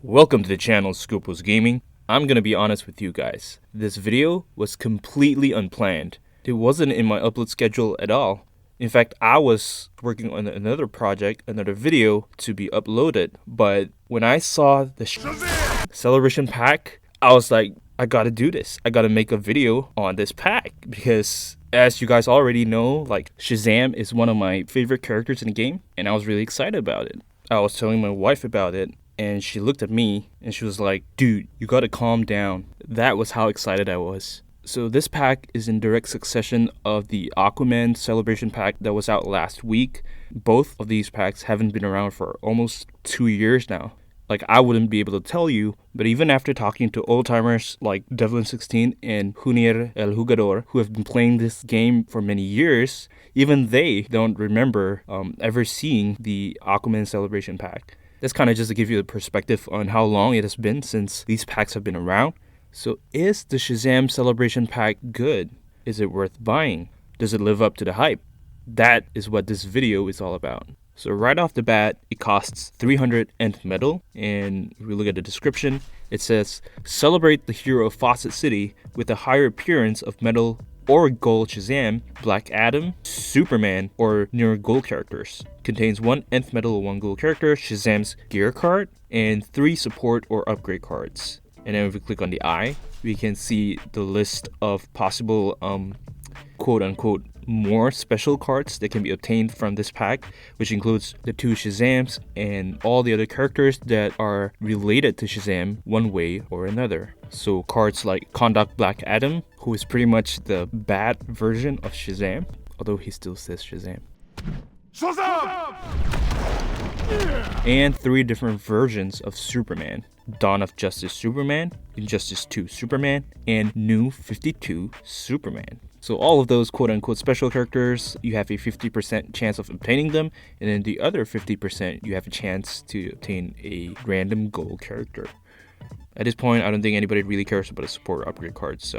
Welcome to the channel Scoopos Gaming. I'm gonna be honest with you guys. This video was completely unplanned. It wasn't in my upload schedule at all. In fact, I was working on another project, another video to be uploaded, but when I saw the Shazam Celebration Pack, I was like, I gotta do this. I gotta make a video on this pack because as you guys already know, like Shazam is one of my favorite characters in the game and I was really excited about it. I was telling my wife about it and she looked at me and she was like, dude, you gotta calm down. That was how excited I was. So this pack is in direct succession of the Aquaman Celebration Pack that was out last week. Both of these packs haven't been around for almost 2 years now. Like, I wouldn't be able to tell you, but even after talking to old-timers like Devlin16 and Junior El Jugador, who have been playing this game for many years, even they don't remember ever seeing the Aquaman Celebration Pack. That's kind of just to give you a perspective on how long it has been since these packs have been around. So is the Shazam Celebration Pack good? Is it worth buying? Does it live up to the hype? That is what this video is all about. So right off the bat, it costs 300 Nth METAL, and if we look at the description, it says, celebrate the Hero of Fawcett City with a higher appearance of metal or gold Shazam, Black Adam, Superman, or newer gold characters. Contains 1 Nth METAL or 1 gold character, Shazam's gear card, and 3 support or upgrade cards. And then if we click on the eye, we can see the list of possible quote-unquote more special cards that can be obtained from this pack, which includes the 2 Shazams and all the other characters that are related to Shazam one way or another. So cards like Conduct Black Adam, who is pretty much the bad version of Shazam, although he still says Shazam. Shazam! And 3 different versions of Superman: Dawn of Justice Superman, Injustice 2 Superman, and New 52 Superman. So all of those quote-unquote special characters, you have a 50% chance of obtaining them, and then the other 50% you have a chance to obtain a random gold character. At this point, I don't think anybody really cares about the support or upgrade cards,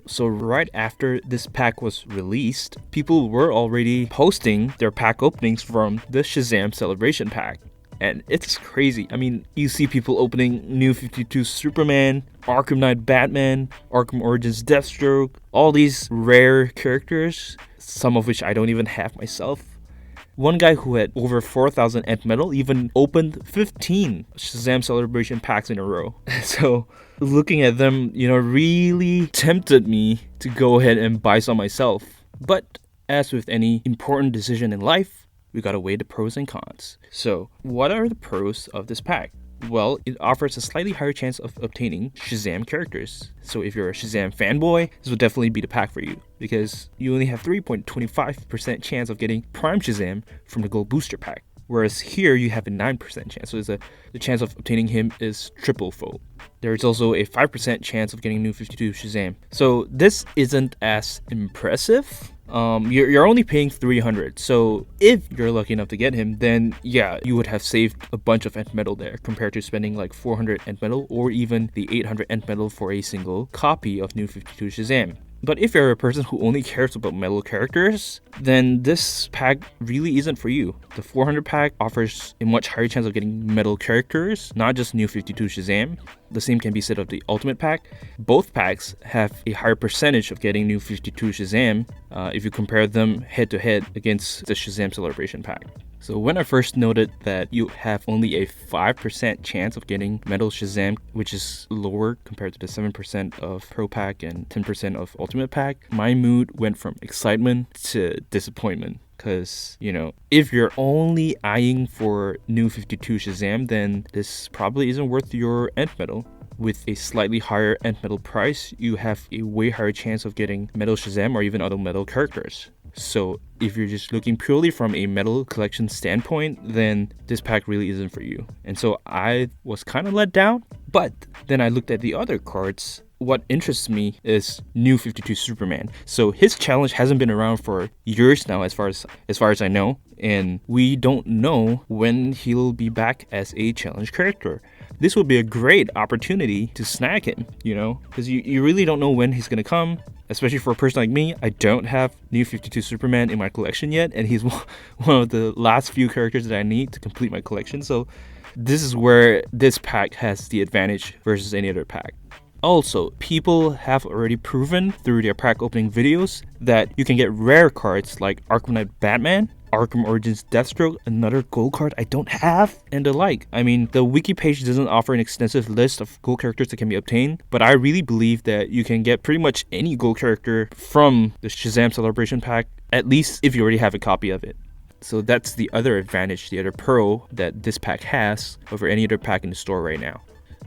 So right after this pack was released, people were already posting their pack openings from the Shazam Celebration Pack. And it's crazy. I mean, you see people opening New 52 Superman, Arkham Knight Batman, Arkham Origins Deathstroke, all these rare characters, some of which I don't even have myself. One guy who had over 4,000 Nth METAL even opened 15 Shazam Celebration packs in a row. So looking at them, really tempted me to go ahead and buy some myself. But as with any important decision in life, we gotta weigh the pros and cons. So what are the pros of this pack? Well, it offers a slightly higher chance of obtaining Shazam characters. So if you're a Shazam fanboy, this will definitely be the pack for you, because you only have 3.25% chance of getting Prime Shazam from the Gold Booster Pack. Whereas here you have a 9% chance, so the chance of obtaining him is triple-fold. There is also a 5% chance of getting New 52 Shazam. So this isn't as impressive. You're only paying 300, so if you're lucky enough to get him, then yeah, you would have saved a bunch of Nth METAL there compared to spending like 400 Nth METAL or even the 800 Nth METAL for a single copy of New 52 Shazam. But if you're a person who only cares about metal characters, then this pack really isn't for you. The 400 pack offers a much higher chance of getting metal characters, not just New 52 Shazam. The same can be said of the Ultimate Pack. Both packs have a higher percentage of getting New 52 Shazam if you compare them head to head against the Shazam Celebration Pack. So when I first noted that you have only a 5% chance of getting Metal Shazam, which is lower compared to the 7% of Pro Pack and 10% of Ultimate Pack, my mood went from excitement to disappointment. Because, if you're only eyeing for New 52 Shazam, then this probably isn't worth your Nth METAL. With a slightly higher Nth METAL price, you have a way higher chance of getting Metal Shazam or even other metal characters. So if you're just looking purely from a metal collection standpoint, then this pack really isn't for you. And so I was kind of let down, but then I looked at the other cards. What interests me is New 52 Superman. So his challenge hasn't been around for years now, as far as I know, and we don't know when he'll be back as a challenge character. This would be a great opportunity to snag him, because you really don't know when he's gonna come. Especially for a person like me, I don't have New 52 Superman in my collection yet, and he's one of the last few characters that I need to complete my collection. So This is where this pack has the advantage versus any other pack. Also, people have already proven through their pack opening videos that you can get rare cards like Arkham Knight Batman, Arkham Origins Deathstroke, another gold card I don't have, and the like. I mean, the wiki page doesn't offer an extensive list of gold characters that can be obtained, but I really believe that you can get pretty much any gold character from the Shazam Celebration Pack, at least if you already have a copy of it. So that's the other advantage, the other pro that this pack has over any other pack in the store right now.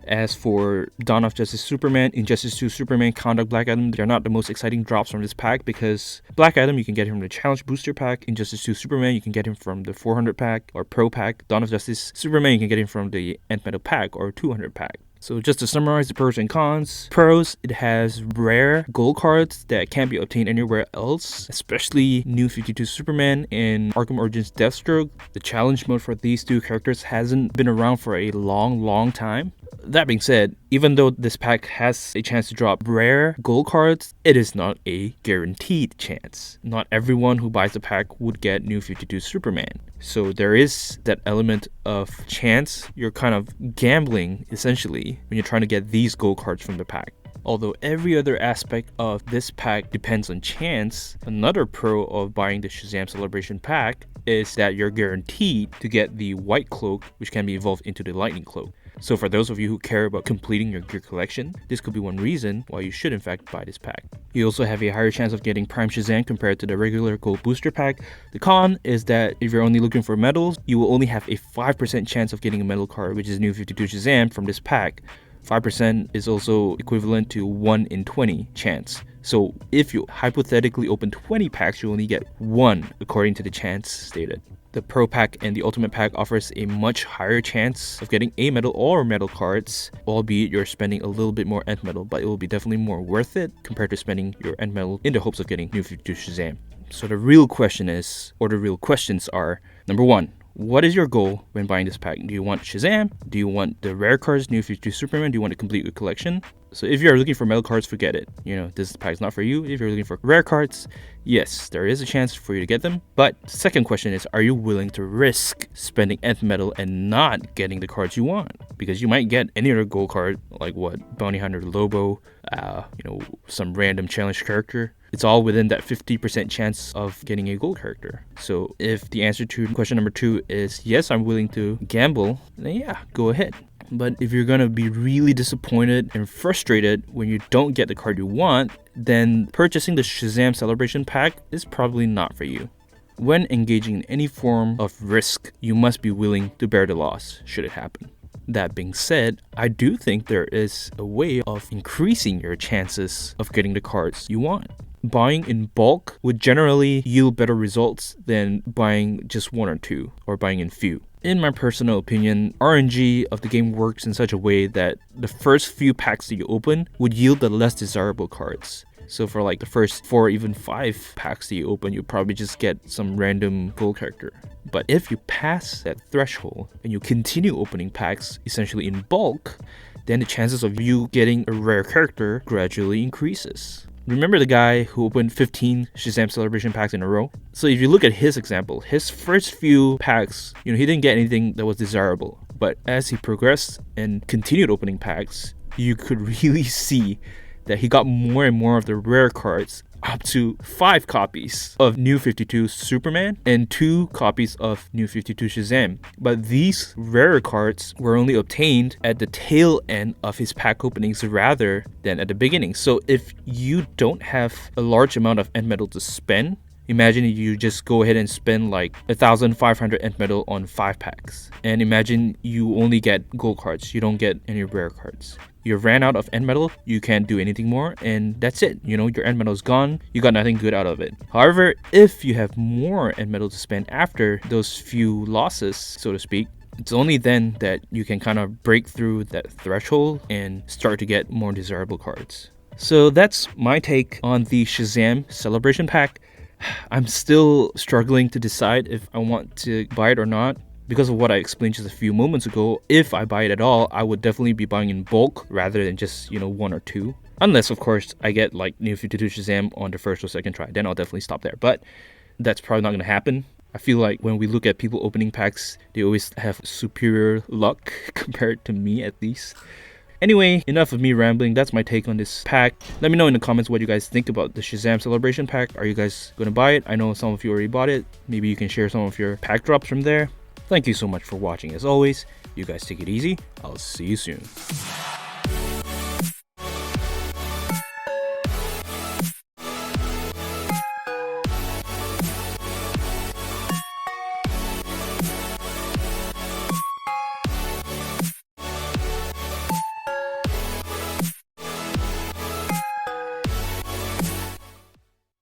As for Dawn of Justice Superman, Injustice 2 Superman, Conduct Black Adam, they're not the most exciting drops from this pack because Black Adam, you can get him from the Challenge Booster Pack. Injustice 2 Superman, you can get him from the 400 pack or Pro Pack. Dawn of Justice Superman, you can get him from the Nth METAL pack or 200 pack. So just to summarize the pros and cons. Pros, it has rare gold cards that can't be obtained anywhere else, especially New 52 Superman and Arkham Origins Deathstroke. The challenge mode for these two characters hasn't been around for a long time. That being said, even though this pack has a chance to drop rare gold cards, it is not a guaranteed chance. Not everyone who buys the pack would get New 52 Superman. So there is that element of chance. You're kind of gambling, essentially, when you're trying to get these gold cards from the pack. Although every other aspect of this pack depends on chance, another pro of buying the Shazam Celebration Pack is that you're guaranteed to get the White Cloak, which can be evolved into the Lightning Cloak. So for those of you who care about completing your gear collection, this could be one reason why you should in fact buy this pack. You also have a higher chance of getting Prime Shazam compared to the regular Gold Booster Pack. The con is that if you're only looking for medals, you will only have a 5% chance of getting a medal card, which is New 52 Shazam from this pack. 5% is also equivalent to 1 in 20 chance. So if you hypothetically open 20 packs, you only get 1 according to the chance stated. The Pro Pack and the Ultimate Pack offers a much higher chance of getting a medal or medal cards, albeit you're spending a little bit more Nth METAL, but it will be definitely more worth it compared to spending your Nth METAL in the hopes of getting New 52 Shazam. So the real question is, or the real questions are, number 1, what is your goal when buying this pack? Do you want Shazam? Do you want the rare cards, New 52 Superman? Do you want to complete your collection? So if you're looking for medal cards, forget it. This pack is not for you. If you're looking for rare cards, yes, there is a chance for you to get them. But second question is, are you willing to risk spending Nth METAL and not getting the cards you want? Because you might get any other gold card, like Bounty Hunter Lobo, some random challenge character. It's all within that 50% chance of getting a gold character. So if the answer to question number 2 is yes, I'm willing to gamble, then yeah, go ahead. But if you're gonna be really disappointed and frustrated when you don't get the card you want, then purchasing the Shazam Celebration Pack is probably not for you. When engaging in any form of risk, you must be willing to bear the loss should it happen. That being said, I do think there is a way of increasing your chances of getting the cards you want. Buying in bulk would generally yield better results than buying just 1 or 2 or buying in few. In my personal opinion, RNG of the game works in such a way that the first few packs that you open would yield the less desirable cards. So for the first 4 or even 5 packs that you open, you'll probably just get some random gold character. But if you pass that threshold and you continue opening packs essentially in bulk, then the chances of you getting a rare character gradually increases. Remember the guy who opened 15 Shazam Celebration packs in a row? So if you look at his example, his first few packs, he didn't get anything that was desirable. But as he progressed and continued opening packs, you could really see that he got more and more of the rare cards, up to 5 copies of New 52 Superman and 2 copies of New 52 Shazam. But these rare cards were only obtained at the tail end of his pack openings rather than at the beginning. So if you don't have a large amount of Nth METAL to spend, imagine you just go ahead and spend 1,500 Nth METAL on 5 packs. And imagine you only get gold cards, you don't get any rare cards. You ran out of Nth METAL, you can't do anything more, and that's it. Your Nth METAL is gone, you got nothing good out of it. However, if you have more Nth METAL to spend after those few losses, so to speak, it's only then that you can kind of break through that threshold and start to get more desirable cards. So that's my take on the Shazam Celebration Pack. I'm still struggling to decide if I want to buy it or not. Because of what I explained just a few moments ago, if I buy it at all, I would definitely be buying in bulk rather than just, 1 or 2. Unless, of course, I get New 52 Shazam on the first or second try, then I'll definitely stop there. But that's probably not going to happen. I feel like when we look at people opening packs, they always have superior luck compared to me at least. Anyway, enough of me rambling. That's my take on this pack. Let me know in the comments what you guys think about the Shazam Celebration Pack. Are you guys gonna buy it? I know some of you already bought it. Maybe you can share some of your pack drops from there. Thank you so much for watching as always. You guys take it easy. I'll see you soon.